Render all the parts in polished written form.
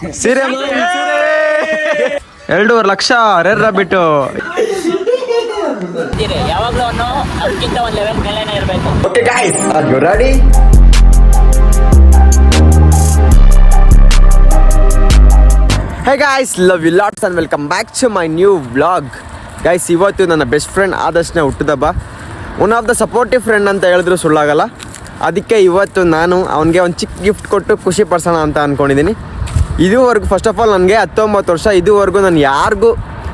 ಸೀರೆ 2.5 ಲಕ್ಷ ರೇರ್ ಬಿಟ್ಟು ಯಾವಾಗಲೂ ಅದಕ್ಕಿಂತ ಒಂದು ಲೆವೆಲ್ ಮೇಲೇನೆ ಇರಬೇಕು. Okay guys, are you ready? Hey guys, love you lots and welcome back to my new vlog. Guys, ಇವತ್ತು ನನ್ನ ಬೆಸ್ಟ್ ಫ್ರೆಂಡ್ ಆದರ್ಶನ ಹುಟ್ಟಿದಬ್ಬ. One of the supportive friend ಅಂತ ಹೇಳಿದ್ರು ಸುಳ್ಳಾಗಲ್ಲ. ಅದಕ್ಕೆ ಇವತ್ತು ನಾನು ಅವನಿಗೆ ಒಂದು ಚಿಕ್ಕ ಗಿಫ್ಟ್ ಕೊಟ್ಟು ಖುಷಿ ಪಡಿಸೋಣ ಅಂತ ಅಂದ್ಕೊಂಡಿದ್ದೀನಿ. ಇದುವರೆಗೂ ಫಸ್ಟ್ ಆಫ್ ಆಲ್ ನನಗೆ 19 ವರ್ಷ, ಇದುವರೆಗೂ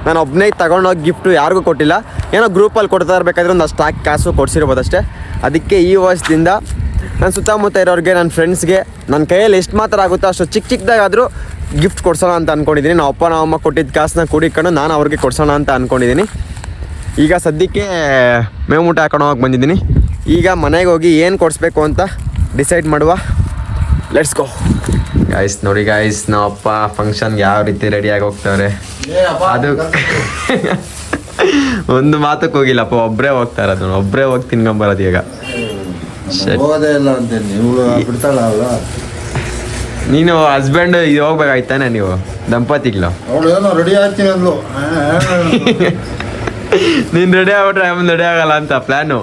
ನಾನು ಒಬ್ಬನೇ ತಗೊಂಡೋಗಿ ಗಿಫ್ಟು ಯಾರಿಗೂ ಕೊಟ್ಟಿಲ್ಲ. ಏನೋ ಗ್ರೂಪಲ್ಲಿ ಕೊಡ್ತಾ ಇರಬೇಕಾದ್ರೆ ಒಂದು ಅಷ್ಟು ಹಾಕಿ ಕಾಸು ಕೊಡಿಸಿರ್ಬೋದಷ್ಟೇ. ಅದಕ್ಕೆ ಈ ವರ್ಷದಿಂದ ನನ್ನ ಸುತ್ತಮುತ್ತ ಇರೋರಿಗೆ, ನನ್ನ ಫ್ರೆಂಡ್ಸ್ಗೆ ನನ್ನ ಕೈಯಲ್ಲಿ ಎಷ್ಟು ಮಾತ್ರ ಆಗುತ್ತೋ ಅಷ್ಟು ಚಿಕ್ಕದಾಗಾದರೂ ಗಿಫ್ಟ್ ಕೊಡ್ಸೋಣ ಅಂತ ಅಂದ್ಕೊಂಡಿದ್ದೀನಿ. ನಮ್ಮ ಅಪ್ಪ ನಮ್ಮ ಅಮ್ಮ ಕೊಟ್ಟಿದ್ದ ಕಾಸನ್ನ ಕೂಡಿಕೊಂಡು ನಾನು ಅವ್ರಿಗೆ ಕೊಡ್ಸೋಣ ಅಂತ ಅಂದ್ಕೊಂಡಿದ್ದೀನಿ. ಈಗ ಸದ್ಯಕ್ಕೆ ಮೇವುಮೂಟ ಹಾಕೊಂಡು ಹೋಗಿ ಬಂದಿದ್ದೀನಿ. ಈಗ ಮನೆಗೆ ಹೋಗಿ ಏನು ಕೊಡಿಸ್ಬೇಕು ಅಂತ ಡಿಸೈಡ್ ಮಾಡುವ. Let's go guys. ನೋಡಿ ಗಾಯ್ಸ್, ನಮ್ಮಪ್ಪ ಫಂಕ್ಷನ್ಗೆ ಯಾವ ರೀತಿ ರೆಡಿಯಾಗಿ ಹೋಗ್ತಾವ್ರೆ. ಅದು ಒಂದು ಮಾತಕ್ಕೆ ಹೋಗಿಲ್ಲಪ್ಪ, ಒಬ್ಬರೇ ಹೋಗ್ತಾ ಇರೋದು, ಒಬ್ಬರೇ ಹೋಗಿ ತಿನ್ಕೊಂಬರೋದು. ಈಗ ನೀನು ಹಸ್ಬೆಂಡ್ ಇದು ಹೋಗ್ಬೇಕಾಯ್ತಾನೆ, ನೀವು ದಂಪತಿಗಳು ನೀನು ರೆಡಿ ಆಗ್ಬಿಟ್ರೆ ಆಮೇಲೆ ರೆಡಿ ಆಗಲ್ಲ ಅಂತ ಪ್ಲ್ಯಾನು.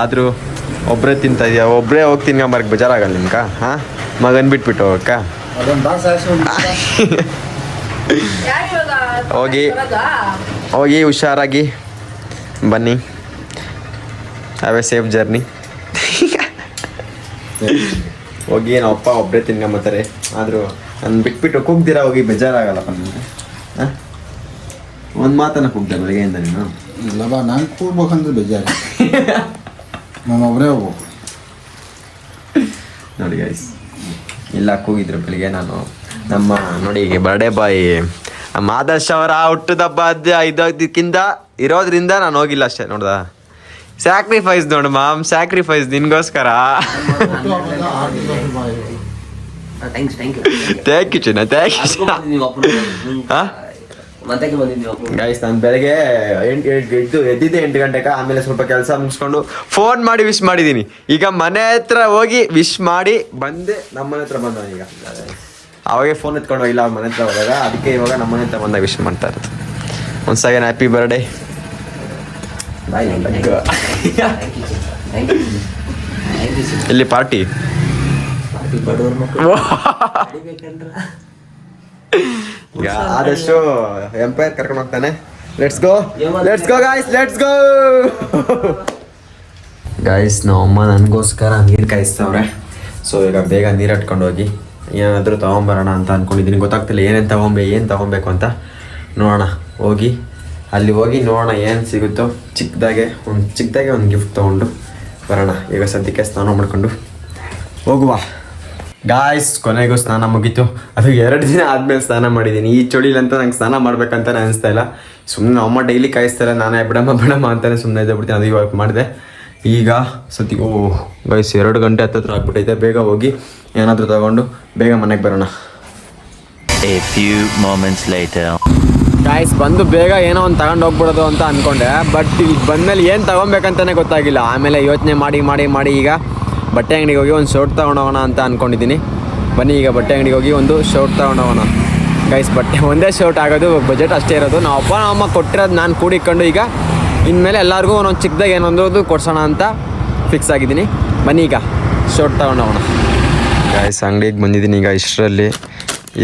ಆದರೂ ಒಬ್ಬರೇ ತಿಂತಾ ಇದೆಯಾ, ಒಬ್ಬರೇ ಹೋಗಿ ತಿನ್ಕೊಂಬರಕ್ಕೆ ಬೇಜಾರಾಗಲ್ಲ ನಿಮ್ಗೆ? ಹಾಂ, ಮಗನ್ ಬಿಟ್ಬಿಟ್ಟು ಹೋಗಕ್ಕ ಹೋಗಿ ಹುಷಾರಾಗಿ ಬನ್ನಿ. Have A safe journey. ಹೋಗಿ ನಮ್ಮ ಅಪ್ಪ ಒಬ್ಬರೇ ತಿನ್ಕೊಂಬತ್ತಾರೆ. ಆದರೂ ನಾನು ಬಿಟ್ಬಿಟ್ಟು ಕೂಗ್ದಿರ ಹೋಗಿ ಬೇಜಾರಾಗಲ್ಲಪ್ಪ ನಿಮಗೆ? ಹಾಂ, ಒಂದು ಮಾತನ್ನ ಕೂಗ್ದೆ ಬೆಳಗ್ಗೆಯಿಂದ ನೀನು? ಇಲ್ಲಪ್ಪ, ನಾನು ಕೂಗ್ಬೇಕಂದ್ರೆ ಬೇಜಾರು. ನಾನು ಒಬ್ಬರೇ ಹೋಗ್ಬೇಕು. ನೋಡಿ ಗೈಸ್, ಇಲ್ಲ ಕೂಗಿದ್ರು ಬೆಳಿಗ್ಗೆ. ನಾನು ನಮ್ಮ ನೋಡಿ ಈಗ ಬರ್ಡೇ ಬಾಯ್ ಆದರ್ಶ್ ಅವರ ಹುಟ್ಟುದಬ್ಬ ಇದಕ್ಕಿಂತ ಇರೋದ್ರಿಂದ ನಾನು ಹೋಗಿಲ್ಲ ಅಷ್ಟೇ. ನೋಡ್ದ, ಸ್ಯಾಕ್ರಿಫೈಸ್ ನೋಡು ಮಾಮ್, ಸ್ಯಾಕ್ರಿಫೈಸ್ ನಿನ್ಗೋಸ್ಕರ. ಥ್ಯಾಂಕ್ ಯು ಚಿನ್ನ, ಥ್ಯಾಂಕ್ ಯು. ಹಾಂ ಗೈಸ್, ನಾನು ಬೆಳಗ್ಗೆ ಎದ್ದಿದ್ದೆ 8 ಗಂಟೆಗೆ. ಆಮೇಲೆ ಸ್ವಲ್ಪ ಕೆಲಸ ಮುಗಿಸ್ಕೊಂಡು ಫೋನ್ ಮಾಡಿ ವಿಶ್ ಮಾಡಿದ್ದೀನಿ. ಈಗ ಮನೆ ಹತ್ರ ಹೋಗಿ ವಿಶ್ ಮಾಡಿ ಬಂದೆ, ನಮ್ಮ ಮನೆ ಹತ್ರ ಬಂದ. ಈಗ ಅವಾಗೆ ಫೋನ್ ಎತ್ಕೊಂಡು ಹೋಗಿಲ್ಲ ಅವ್ರ ಮನೆ ಹತ್ರ ಹೋದಾಗ. ಅದಕ್ಕೆ ಇವಾಗ ನಮ್ಮ ಮನೆ ಹತ್ರ ಬಂದಾಗ ವಿಶ್ ಮಾಡ್ತಾ ಇರೋದು. ಒಂದು ಸೆಕೆಂಡ್, ಹ್ಯಾಪಿ ಬರ್ಡೇ. ಇಲ್ಲಿ ಪಾರ್ಟಿ ಈಗ ಆದಷ್ಟು ಎಂಪೈರ್ ಕರ್ಕೊಂಡು ಹೋಗ್ತಾನೆ. Let's go guys, let's go guys. ನಮ್ಮಮ್ಮ ನನಗೋಸ್ಕರ ನೀರು ಕಾಯಿಸ್ತವ್ರೆ. ಸೊ ಈಗ ಬೇಗ ನೀರು ಹಟ್ಕೊಂಡು ಹೋಗಿ ಏನಾದರೂ ತೊಗೊಂಬರೋಣ ಅಂತ ಅಂದ್ಕೊಂಡಿದ್ದೀನಿ. ಗೊತ್ತಾಗ್ತಿಲ್ಲ ಏನು ತೊಗೊಬೇಕು ಅಂತ. ನೋಡೋಣ, ಅಲ್ಲಿ ಹೋಗಿ ನೋಡೋಣ ಏನು ಸಿಗುತ್ತೋ. ಚಿಕ್ಕದಾಗೆ ಒಂದು ಗಿಫ್ಟ್ ತೊಗೊಂಡು ಬರೋಣ. ಈಗ ಸದ್ಯಕ್ಕೆ ಸ್ನಾನ ಮಾಡ್ಕೊಂಡು ಹೋಗುವ. ಗಾಯ್ಸ್, ಕೊನೆಗೂ ಸ್ನಾನ ಮುಗೀತು. ಅದು 2 ದಿನ ಆದಮೇಲೆ ಸ್ನಾನ ಮಾಡಿದ್ದೀನಿ. ಈ ಚಳಿಲಂತ ನಂಗೆ ಸ್ನಾನ ಮಾಡ್ಬೇಕಂತಾನೆ ಅನಿಸ್ತಾ ಇಲ್ಲ. ಸುಮ್ಮನೆ ಅಮ್ಮ ಡೈಲಿ ಕಾಯಿಸ್ತಾರೆ, ನಾನೇ ಬಿಡಮ್ಮ ಅಂತಾನೆ ಸುಮ್ಮನೆ ಇದ್ದೇ ಬಿಡ್ತೀನಿ. ಅದು ಇವಾಗ ಮಾಡಿದೆ. ಈಗ ಸದ್ಯಕ್ಕೆ ಗೈಸ್ 2 ಗಂಟೆ ಹತ್ತಿರ ಆಗ್ಬಿಟ್ಟೈತೆ. ಬೇಗ ಹೋಗಿ ಏನಾದರೂ ತಗೊಂಡು ಬೇಗ ಮನೆಗೆ ಬರೋಣ. A few moments later. Guys, ಬಂದು ಬೇಗ ಏನೋ ಒಂದು ತಗೊಂಡು ಹೋಗ್ಬಿಡೋದು ಅಂತ ಅಂದ್ಕೊಂಡೆ. ಬಟ್ ಇಲ್ಲಿ ಬಂದಮೇಲೆ ಏನು ತೊಗೊಬೇಕಂತಲೇ ಗೊತ್ತಾಗಿಲ್ಲ. ಆಮೇಲೆ ಯೋಚನೆ ಮಾಡಿ ಈಗ ಬಟ್ಟೆ ಅಂಗಡಿಗೆ ಹೋಗಿ ಒಂದು ಶರ್ಟ್ ತೊಗೊಂಡೋಗೋಣ ಅಂತ ಅಂದ್ಕೊಂಡಿದ್ದೀನಿ. ಬನ್ನಿ, ಈಗ ಬಟ್ಟೆ ಅಂಗಡಿಗೆ ಹೋಗಿ ಒಂದು ಶರ್ಟ್ ತೊಗೊಂಡೋಗೋಣ. ಗೈಸ್, ಬಟ್ಟೆ ಒಂದೇ ಶರ್ಟ್ ಆಗೋದು, ಬಜೆಟ್ ಅಷ್ಟೇ ಇರೋದು. ನಮ್ಮ ಅಪ್ಪ ಅಮ್ಮ ಕೊಟ್ಟಿರೋದು ನಾನು ಕೂಡಿಕೊಂಡು ಈಗ ಇನ್ಮೇಲೆ ಎಲ್ಲರಿಗೂ ಒಂದೊಂದು ಚಿಕ್ಕದಾಗಿ ಏನೊಂದು ಕೊಡ್ಸೋಣ ಅಂತ ಫಿಕ್ಸ್ ಆಗಿದ್ದೀನಿ. ಬನ್ನಿ, ಈಗ ಶರ್ಟ್ ತೊಗೊಂಡೋಗೋಣ. ಗೈಸ್, ಅಂಗಡಿಗೆ ಬಂದಿದ್ದೀನಿ. ಈಗ ಇಷ್ಟರಲ್ಲಿ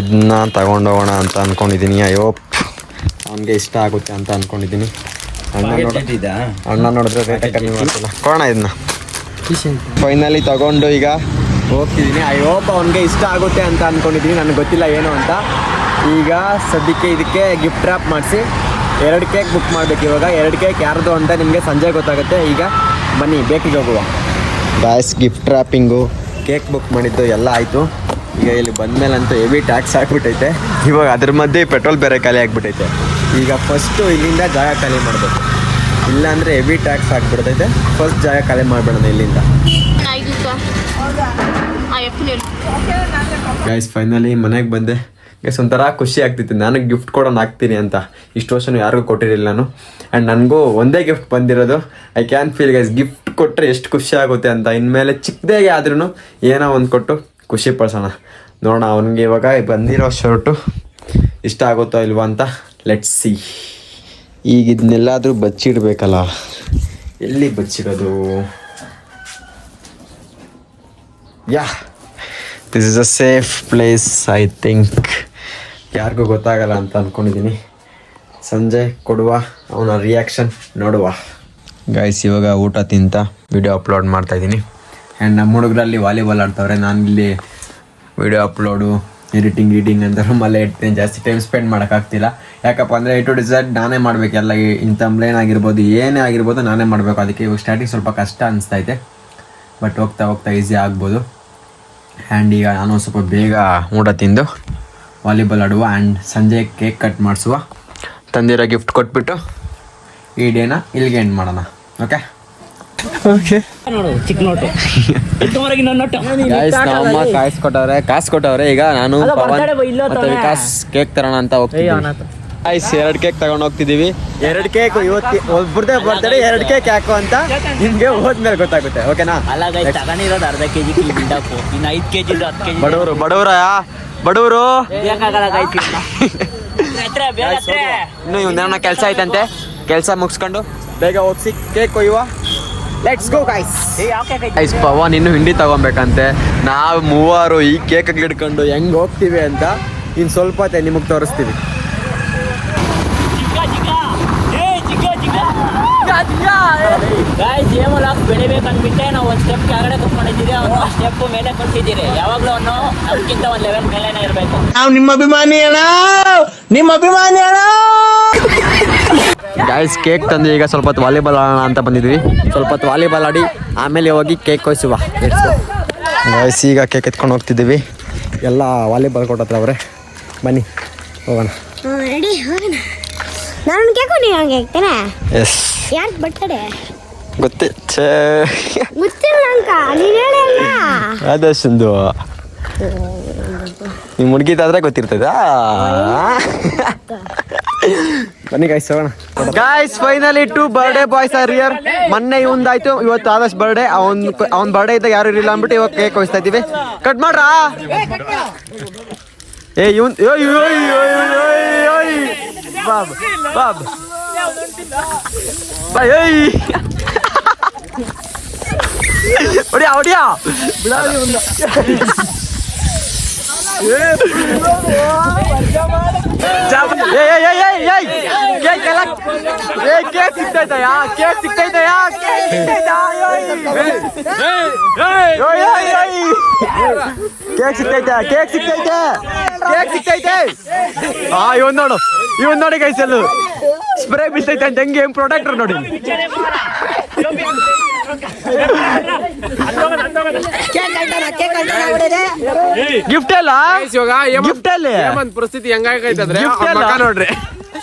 ಇದನ್ನ ತಗೊಂಡೋಗೋಣ ಅಂತ ಅಂದ್ಕೊಂಡಿದ್ದೀನಿ. ಅಯ್ಯೋ, ಅವನಿಗೆ ಇಷ್ಟ ಆಗುತ್ತೆ ಅಂತ ಅಂದ್ಕೊಂಡಿದ್ದೀನಿ. ಅಣ್ಣ ನೋಡಿದ್ರೆ ರೇಟೇ ಕಮ್ಮಿ ಮಾಡ್ತಿಲ್ಲ. ಕೊಡೋಣ ಇದನ್ನ. ಫೈನಲಿ ತಗೊಂಡು ಈಗ ಹೋಗ್ತಿದ್ದೀನಿ. ಐ ಹೋಪ್ ಅವನಿಗೆ ಇಷ್ಟ ಆಗುತ್ತೆ ಅಂತ ಅಂದ್ಕೊಂಡಿದ್ದೀನಿ. ನನಗೆ ಗೊತ್ತಿಲ್ಲ ಏನು ಅಂತ. ಈಗ ಸದ್ಯಕ್ಕೆ ಇದಕ್ಕೆ ಗಿಫ್ಟ್ ರ್ಯಾಪ್ ಮಾಡಿಸಿ 2 ಕೇಕ್ ಬುಕ್ ಮಾಡಬೇಕು. ಇವಾಗ 2 ಕೇಕ್ ಯಾರ್ದು ಅಂತ ನಿಮಗೆ ಸಂಜೆ ಗೊತ್ತಾಗುತ್ತೆ. ಈಗ ಬನ್ನಿ, ಬೇಕಿಗೆ ಹೋಗುವ. ಗಾಯ್ಸ್, ಗಿಫ್ಟ್ ರ್ಯಾಪಿಂಗು, ಕೇಕ್ ಬುಕ್ ಮಾಡಿದ್ದು ಎಲ್ಲ ಆಯಿತು. ಈಗ ಇಲ್ಲಿ ಬಂದಮೇಲಂತೂ ಹೆವಿ ಟ್ಯಾಕ್ಸ್ ಆಗಿಬಿಟ್ಟೈತೆ. ಇವಾಗ ಅದ್ರ ಮಧ್ಯೆ ಪೆಟ್ರೋಲ್ ಬೇರೆ ಖಾಲಿ ಆಗಿಬಿಟ್ಟೈತೆ. ಈಗ ಫಸ್ಟು ಇಲ್ಲಿಂದ ಜಾಗ ಖಾಲಿ ಮಾಡಬೇಕು, ಇಲ್ಲಾಂದರೆ ಹೆವಿ ಟ್ಯಾಕ್ಸ್ ಆಗಿಬಿಡ್ತೈತೆ. ಫಸ್ಟ್ ಜಾಗ ಖಾಲಿ ಮಾಡಿಬಿಡೋಣ ಇಲ್ಲಿಂದ. ಗೈಸ್, ಫೈನಲಿ ಮನೆಗೆ ಬಂದೆ. ಗೈಸ್, ಒಂಥರ ಖುಷಿ ಆಗ್ತಿತ್ತು. ನನಗೆ ಗಿಫ್ಟ್ ಕೊಡೋಣ ಆಗ್ತೀನಿ ಅಂತ. ಇಷ್ಟು ವರ್ಷನೂ ಯಾರಿಗೂ ಕೊಟ್ಟಿರಲಿಲ್ಲ ನಾನು. ಆ್ಯಂಡ್ ನನಗೂ ಒಂದೇ ಗಿಫ್ಟ್ ಬಂದಿರೋದು. I can feel guys, gift ಕೊಟ್ಟರೆ ಎಷ್ಟು ಖುಷಿ ಆಗುತ್ತೆ ಅಂತ. ಇನ್ಮೇಲೆ ಚಿಕ್ಕದಾಗೆ ಆದ್ರೂ ಏನೋ ಒಂದು ಕೊಟ್ಟು ಖುಷಿ ಪಡಿಸೋಣ. ನೋಡೋಣ ಅವನಿಗೆ ಇವಾಗ ಬಂದಿರೋ ಶರ್ಟು ಇಷ್ಟ ಆಗುತ್ತೋ ಇಲ್ವಾ ಅಂತ. Let's see. ಈಗ ಇದನ್ನೆಲ್ಲಾದರೂ ಬಚ್ಚಿಡ್ಬೇಕಲ್ಲ, ಎಲ್ಲಿ ಬಚ್ಚಿಡೋದು? Yeah, this is a safe place I think. ಯಾರಿಗೂ ಗೊತ್ತಾಗಲ್ಲ ಅಂತ ಅಂದ್ಕೊಂಡಿದ್ದೀನಿ. ಸಂಜೆ ಕೊಡುವ ಅವನ ರಿಯಾಕ್ಷನ್ ನೋಡುವ. ಗೈಸ್ ಇವಾಗ ಊಟ ತಿಂತ ವಿಡಿಯೋ ಅಪ್ಲೋಡ್ ಮಾಡ್ತಾಯಿದ್ದೀನಿ. ಆ್ಯಂಡ್ ನಮ್ಮ ಹುಡುಗರಲ್ಲಿ ವಾಲಿಬಾಲ್ ಆಡ್ತವ್ರೆ. ನಾನು ಇಲ್ಲಿ ವಿಡಿಯೋ ಅಪ್ಲೋಡು ಎಡಿಟಿಂಗ್ ಅಂತ ರೂಮಲ್ಲೇ ಇಡ್ತೀನಿ. ಜಾಸ್ತಿ ಟೈಮ್ ಸ್ಪೆಂಡ್ ಮಾಡೋಕ್ಕಾಗ್ತಿಲ್ಲ. ಯಾಕಪ್ಪ ಅಂದರೆ A to Z ನಾನೇ ಮಾಡಬೇಕೆಲ್ಲ. ಇನ್ ತಂಬ್ಲೇನ್ ಆಗಿರ್ಬೋದು, ಏನೇ ಆಗಿರ್ಬೋದು ನಾನೇ ಮಾಡಬೇಕು. ಅದಕ್ಕೆ ಇವಾಗ ಸ್ಟಾರ್ಟಿಂಗ್ ಸ್ವಲ್ಪ ಕಷ್ಟ ಅನಿಸ್ತೈತೆ, ಬಟ್ ಹೋಗ್ತಾ ಹೋಗ್ತಾ ಈಸಿ ಆಗ್ಬೋದು. ಆ್ಯಂಡ್ ಈಗ ನಾನು ಸ್ವಲ್ಪ ಬೇಗ ಊಟ ತಿಂದು ವಾಲಿಬಾಲ್ ಆಡುವ. ಆ್ಯಂಡ್ ಸಂಜೆ ಕೇಕ್ ಕಟ್ ಮಾಡಿಸುವ. ತಂದಿರೋ ಗಿಫ್ಟ್ ಕೊಟ್ಬಿಟ್ಟು ಈ ಡೇನ ಇಲ್ಲಿಗೆ ಎಂಡ್ ಮಾಡೋಣ. ಓಕೆ ನೋಡು ಚಿಕ್ಕ ನೋಟು ಕಾಸು ಕೊಟ್ಟವ್ರೆ. ಈಗ ನಾನು ಮತ್ತೆ ವಿಕಾಸ್ ಕೇಕ್ ತರೋಣ ಅಂತ ಹೋಗ್ತೀವಿ. 2 ಕೇಕ್ ತಗೊಂಡು ಹೋಗ್ತಿದ್ದೀವಿ. 2 ಕೇಕ್ ಇವತ್ತು ಒಬ್ಬರದೇ ಬರ್ತಡೆ. 2 ಕೇಕ್ ಯಾಕೋ ಅಂತ ನಿಮ್ಗೆ ಹೋದ್ಮೇಲೆ ಗೊತ್ತಾಗುತ್ತೆ. ಓಕೆನಾ? ತಗೊಂಡಿರೋದು ಅರ್ಧ ಕೆಜಿ ಬಿಡಾಕು, ಇನ್ನು 5 ಕೆಜಿ 10 ಕೆಜಿ ಬಡವರು ಇನ್ನು ಇವ್ನ ಕೆಲಸ ಐತಂತೆ. ಕೆಲಸ ಮುಗಿಸ್ಕೊಂಡು ಬೇಗ ಹೋಗ್ಸಿ ಕೇಕ್ ಕೊಯ್ಯುವ. Let's go guys. ಪವನ್ ಇನ್ನು ಹಿಂಡಿ ತಗೊಬೇಕಂತೆ. ನಾವು 3 ಈ ಕೇಕ್ ಹಿಡ್ಕೊಂಡು ಹೆಂಗ್ ಹೋಗ್ತೀವಿ ಅಂತ ಇನ್ನು ಸ್ವಲ್ಪ ಹೊತ್ತೆ ನಿಮಗೆ ತೋರಿಸ್ತೀವಿ. ಬೆಳಿಬೇಕಂದ್ಬಿಟ್ಟೆ ನಾವು ಒಂದು ಸ್ಟೆಪ್ ಕೆಳಗಡೆ ಕುತ್ಕೊಂಡಿದ್ದೀರಿ, ಅವನು ಸ್ಟೆಪ್ ಮೇಲೆ ಕೊಟ್ಟಿದ್ದೀರಿ. ಯಾವಾಗಲೂ ಅವನು ನಮ್ಗಿಂತ ಒಂದು ಲೆವೆಲ್ ಮೇಲೇನೆ ಇರಬೇಕು. ನಾವು ನಿಮ್ಮ ಅಭಿಮಾನಿ ಅಣ್ಣ. ಗೈಸ್ ಕೇಕ್ ತಂದು ಈಗ ಸ್ವಲ್ಪ ಹೊತ್ತು ವಾಲಿಬಾಲ್ ಆಡೋಣ ಅಂತ ಬಂದಿದ್ವಿ. ಸ್ವಲ್ಪ ಹೊತ್ತು ವಾಲಿಬಾಲ್ ಆಡಿ ಆಮೇಲೆ ಹೋಗಿ ಕೇಕ್ ಕೊಯ್ಸುವ. ಗೈಸ್ ಈಗ ಕೇಕ್ ಎತ್ಕೊಂಡು ಹೋಗ್ತಿದ್ದೀವಿ. ಎಲ್ಲ ವಾಲಿಬಾಲ್ ಕೊಟ್ಟತ್ರ ಅವರೇ. ಬನ್ನಿ ಹೋಗೋಣ. ರೆಡಿ ಹೋಗೋಣ. ನಾನು ಕೇಕು ನೀವು ಹಂಗೆ ಆಗ್ತೇನೆ. ಎಸ್, ಯಾರು ಬರ್ತಡೆ ಗೊತ್ತೇ ಗೊತ್ತಿಲ್ಲ ಅಂಕ ನೀನು ಹೇಳಿಲ್ಲ. ಅದಷ್ಟೊಂದು ನಿಮ್ಮ ಹುಡುಗಿದಾದ್ರೆ ಗೊತ್ತಿರ್ತದಾ? ಬನ್ನಿ ಗೈಸ್ ಹೋಗೋಣ. Guys finally 2 birthday boys are here. ಮೊನ್ನೆ ಇವಂದಾಯ್ತು, ಇವತ್ತು ಆದಷ್ಟು ಬರ್ಡೇ. ಅವ್ನ ಬರ್ಡೇ ಇದ್ದಾಗ ಯಾರು ಇರಲಿಲ್ಲ ಅಂದ್ಬಿಟ್ಟು ಇವಾಗ ಕೇಕ್ ಕೊಯ್ಸ್ತಾ ಇದ್ದೀವಿ. ಕಟ್ ಮಾಡ್ರಾ? ಏ ಇವನ್ ಬಾಬ್ ಬಾಬ್ ಹೊಡಿಯಾ ಕೇಕ್ ಸಿಗ್ತೈತಯಾ? ಕೇಕ್ ಸಿಗ್ತೈತಯಾ? ಕೇಕ್ ಸಿಗ್ತೈತೆ. ಹಾ, ಇವನ್ ನೋಡಿ ಕೈಸಲ್ಲು ಸ್ಪ್ರೇ ಬಿಸ್ತೈತೆ ಅಂತ. ಹೆಂಗೆ ಪ್ರೊಡಕ್ಟರ್ ನೋಡಿ. ಗಿಫ್ಟ್ ಅಲ್ಲ, ಗಿಫ್ಟ್ ಅಲ್ಲಿ ಪರಿಸ್ಥಿತಿ ಹೆಂಗಾಗೈತಂದ್ರೆ ನೋಡ್ರಿ.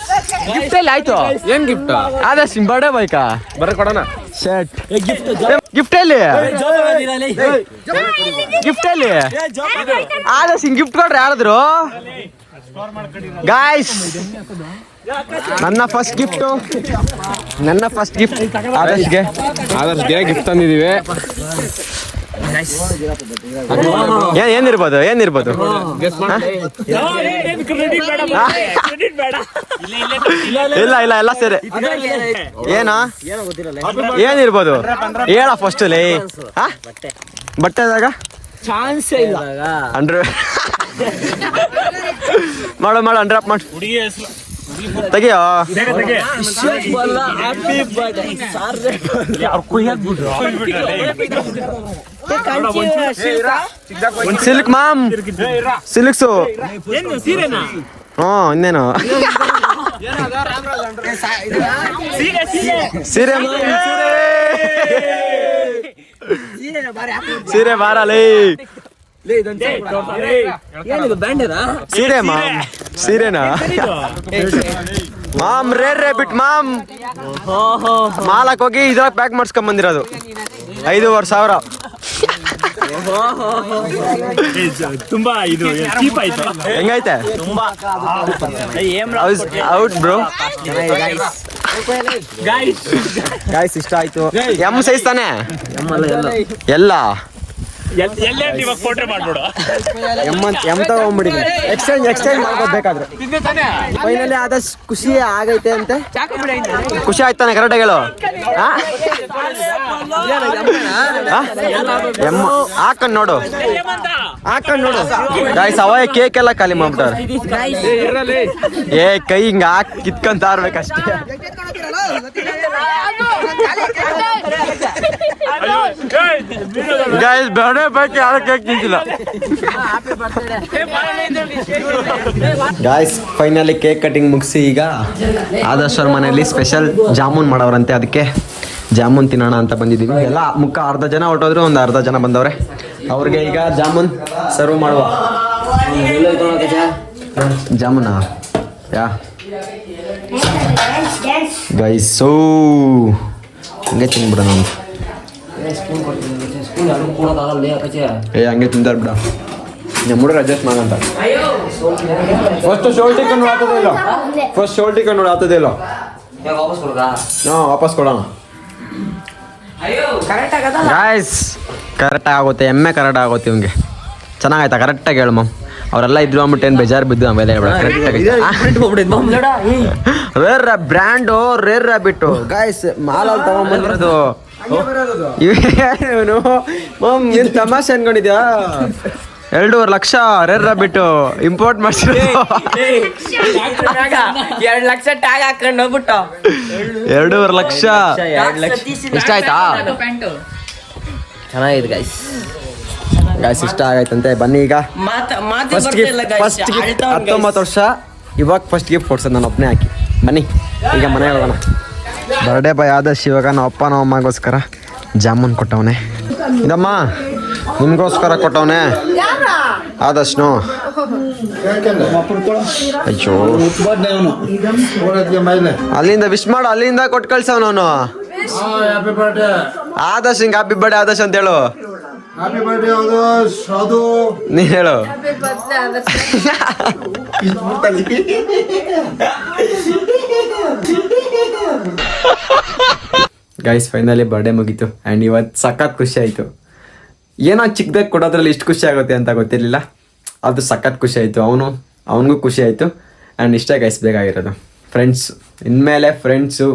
ಗಿಫ್ಟ್ ಅಲ್ಲಿ ಆಯ್ತು. ಏನ್ ಗಿಫ್ಟ್? ಆದಷ್ಟು ಬರ್ಡೇ ಬೈಕಾ ಬರ ಕೊಡೋಣ. ಶರ್ಟ್ ಗಿಫ್ಟ್ ಅಲ್ಲಿ ಆದಷ್ಟು ಗಿಫ್ಟ್ ಕೊಡ್ರಿ ಯಾರಾದ್ರು. ಗಾಯ್ಸ್ ನನ್ನ ಫಸ್ಟ್ ಗಿಫ್ಟ್ ಆದರ್ಶ್ಗೆ ಗಿಫ್ಟ್ ತಂದಿದ್ದೀವಿ. ಏನಿರ್ಬೋದು ಇಲ್ಲ ಎಲ್ಲ ಸೇರಿ ಏನಿರ್ಬೋದು ಹೇಳ ಫಸ್ಟ್ ಲೇ. ಬಟ್ಟೆದಾಗ ಚಾನ್ಸೇ ಇಲ್ಲ. ಮಾಡು ಅನ್ಡ್ರಾಪ್ ಮಾಡು ತೆಗಿಯೋ. Silk ma'am, silks. ಇನ್ನೇನು ಸೀರೆ ಬಾರಲೇ. ಸೀರೆನಾ ಮಾಮ್? Rare rabbit ma'am. ಮಾಲಕ್ ಹೋಗಿ ಇದ್ರಾಗ ಪ್ಯಾಕ್ ಮಾಡ್ಸ್ಕೊಂಡ್ ಬಂದಿರೋದು. 5,500. ತುಂಬಾ ಇದು ಚೀಪ್ ಆಯ್ತು. ಹೆಂಗೈತೆ? Out bro. ಗಾಯ್ಸ್ ಇಷ್ಟ ಆಯ್ತು. ಎಮ್ ಸೈಜ್ ತಾನೆ ಎಲ್ಲ. ಎಲ್ಲೇ ಇವಾಗ ಫೋಟೋ ಮಾಡ್ಬಿಡು. ಎಮ್ ತಗೊಂಡ್ಬಿಟ್ಟಿದೆ. ಎಕ್ಸ್ಚೇಂಜ್ ಮಾಡ್ಕೋಬೇಕಾದ್ರೆ ಫೈನಲಿ ಆದಷ್ಟು ಖುಷಿ ಆಗೈತೆ ಅಂತೆ. ಖುಷಿ ಆಯ್ತಾನೆ ಕರೆಕ್ಟಾಗಿ ಹೇಳು. ಹಾಕೊಂಡ್ ನೋಡು ಗಾಯ್ಸ್. ಅವ ಕೇಕ್ ಎಲ್ಲ ಖಾಲಿ ಮಾಡ್ಬಿಟ್ಟಾರೆ. ಏ ಕೈ ಹಿಂಗ ಕಿತ್ಕೊಂತ ಇರ್ಬೇಕಷ್ಟೇ. ಗಾಯ್ಸ್ ಬೇಡ ಬೇಕು ಯಾರು ಕೇಕ್ ತಿಂತಿಲ್ಲ. ಗಾಯ್ಸ್ ಫೈನಲಿ ಕೇಕ್ ಕಟಿಂಗ್ ಮುಗಿಸಿ ಈಗ ಆದರ್ಶ್ ಅವ್ರ ಮನೆಯಲ್ಲಿ ಸ್ಪೆಷಲ್ ಜಾಮೂನ್ ಮಾಡವ್ರಂತೆ. ಅದಕ್ಕೆ ಜಾಮೂನ್ ತಿನ್ನೋಣ ಅಂತ ಬಂದಿದ್ದೀವಿ. ಎಲ್ಲ ಅರ್ಧ ಜನ ಹೊರಟೋದ್ರು, ಒಂದು ಅರ್ಧ ಜನ ಬಂದವ್ರೆ. ಅವ್ರಿಗೆ ಈಗ ಜಾಮೂನ್ ಸರ್ವ್ ಮಾಡುವ. ಜಾಮೂನಾ ಯಾ ಗೈಸ್. ಹಂಗೆ ತಿನ್ಬಿಡೋಣ. ಏ ಹಂಗೆ ತಿಂತಾರ ಬಿಡ. ನಮ್ಮ ಹುಡುಗರು ಅಡ್ಜಸ್ಟ್ ಮಾಡಂತ. ಫಸ್ಟ್ ಶೋಲ್ಟಿ ಕಂಡು ಆಗ್ತದೆ ಇಲ್ಲ. ವಾಪಸ್ ಕೊಡೋಣ. ಗಾಯ್ಸ್ ಕರೆಕ್ಟಾಗಿ ಆಗುತ್ತೆ. ಎಮ್ಮೆ ಕರೆಕ್ಟ್ ಆಗುತ್ತೆ ಇವಂಗೆ. ಚೆನ್ನಾಗಾಯ್ತಾ? ಕರೆಕ್ಟಾಗಿ ಹೇಳು ಮಮ್. ಅವರೆಲ್ಲ ಇದ್ರು ಅಂದ್ಬಿಟ್ಟು ಏನು ಬೇಜಾರು ಬಿದ್ದು ಆಮೇಲೆ rare brand rare rabbit guys. ಮಾಲಲ್ಲಿ ತಗೊಂಡ್ಬಂದಿರೋದು ಇವನು. ಮಮ್ ಏನು ತಮಾಷೆ ಅನ್ಕೊಂಡಿದ್ಯಾ? 2.5 ಲಕ್ಷ ರೇರ್ ರ್ಯಾಬಿಟ್ಟು ಇಂಪೋರ್ಟ್ ಮಾಡ್ಸಿರೋದು. 2 ಲಕ್ಷ ಟ್ಯಾಗ್ ಹಾಕೊಂಡು ಹೋಗ್ಬಿಟ್ಟು 2.5 ಲಕ್ಷ. ಇಷ್ಟ ಆಯ್ತಾ? ಚೆನ್ನಾಗಿದೆ ಗೈಸ್. ಇಷ್ಟ ಆಗೈತಂತೆ. ಬನ್ನಿ ಈಗ ಫಸ್ಟ್ ಗಿಫ್ಟ್ 19 ವರ್ಷ ಇವಾಗ ಫಸ್ಟ್ ಗಿಫ್ಟ್ ಕೊಡ್ಸೋದು ನಾನು ಒಬ್ಬನೇ ಹಾಕಿ. ಬನ್ನಿ ಈಗ ಮನೆಗೆ ಹೋಗೋಣ. ಬರ್ಡೇ ಬಾಯ್ ಆದರ್ಶ್ ಇವಾಗ ನಮ್ಮ ಅಪ್ಪ ನಮ್ಮ ಅಮ್ಮಗೋಸ್ಕರ ಜಾಮೂನ್ ಕೊಟ್ಟವನೆ. ಇದಮ್ಮ ನಿಮ್ಗೋಸ್ಕರ ಕೊಟ್ಟವನೆ ಆದರ್ಶ್ನು. ಅಯ್ಯೋ ಅಲ್ಲಿಂದ ವಿಶ್ ಮಾಡು. ಅಲ್ಲಿಂದ ಕೊಟ್ಟು ಕಳ್ಸವನು ಆದರ್ಶ್. ಹಿಂಗೆ ಹ್ಯಾಪಿ ಬರ್ಡೇ ಆದರ್ಶ್ ಅಂತ ಹೇಳು. Happy birthday Adarsh. ಅದು ನೀ ಹೇಳು. ಗೈಸ್ ಫೈನಲಿ ಬರ್ಡೇ ಮುಗೀತು ಆ್ಯಂಡ್ ಇವತ್ತು ಸಖತ್ ಖುಷಿ ಆಯಿತು. ಏನೋ ಚಿಕ್ಕದಾಗಿ ಕೊಡೋದ್ರಲ್ಲಿ ಇಷ್ಟು ಖುಷಿ ಆಗುತ್ತೆ ಅಂತ ಗೊತ್ತಿರಲಿಲ್ಲ. ಅದು ಸಖತ್ ಖುಷಿ ಆಯಿತು. ಅವನಿಗೂ ಖುಷಿ ಆಯಿತು. ಆ್ಯಂಡ್ ಇಷ್ಟೇ ಗೈಸ್ ಬೇಕಾಗಿರೋದು. ಫ್ರೆಂಡ್ಸ್ ಇನ್ಮೇಲೆ ಫ್ರೆಂಡ್ಸು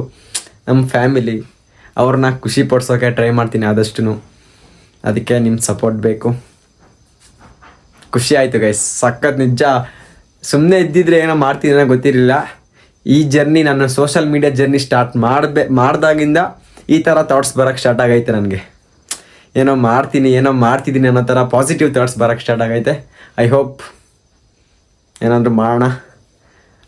ನಮ್ಮ ಫ್ಯಾಮಿಲಿ ಅವ್ರನ್ನ ಖುಷಿ ಪಡಿಸೋಕೆ ಟ್ರೈ ಮಾಡ್ತೀನಿ ಆದಷ್ಟು. ಅದಕ್ಕೆ ನಿಮ್ಮ ಸಪೋರ್ಟ್ ಬೇಕು. ಖುಷಿ ಆಯಿತು ಗೈಸ್ ಸಖತ್. ನಿಜ ಸುಮ್ಮನೆ ಇದ್ದಿದ್ರೆ ಏನೋ ಮಾಡ್ತಿದ್ದೀನೋ ಗೊತ್ತಿರಲಿಲ್ಲ. ಈ ಜರ್ನಿ ನನ್ನ ಸೋಷಲ್ ಮೀಡಿಯಾ ಜರ್ನಿ ಸ್ಟಾರ್ಟ್ ಮಾಡಿದಾಗಿಂದ ಈ ಥರ ಥಾಟ್ಸ್ ಬರೋಕ್ಕೆ ಸ್ಟಾರ್ಟ್ ಆಗೈತೆ ನನಗೆ. ಏನೋ ಮಾಡ್ತಿದ್ದೀನಿ ಅನ್ನೋ ಥರ ಪಾಸಿಟಿವ್ ಥಾಟ್ಸ್ ಬರೋಕ್ಕೆ ಸ್ಟಾರ್ಟ್ ಆಗೈತೆ. ಐ ಹೋಪ್ ಏನಾದರೂ ಮಾಡೋಣ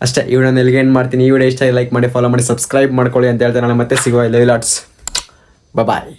ಅಷ್ಟೇ. ಈ ವಿಡಿಯೋನ ಎಲ್ಲಿಗೆ ಏನು ಮಾಡ್ತೀನಿ. ಈ ವಿಡಿಯೋ ಇಷ್ಟ ಲೈಕ್ ಮಾಡಿ, ಫಾಲೋ ಮಾಡಿ, ಸಬ್ಸ್ಕ್ರೈಬ್ ಮಾಡ್ಕೊಳ್ಳಿ ಅಂತ ಹೇಳ್ತಾರೆ. ನಾನು ಮತ್ತೆ ಸಿಗುವ ಲೈವ್ ಲಾಟ್ಸ್. ಬಾಯ್.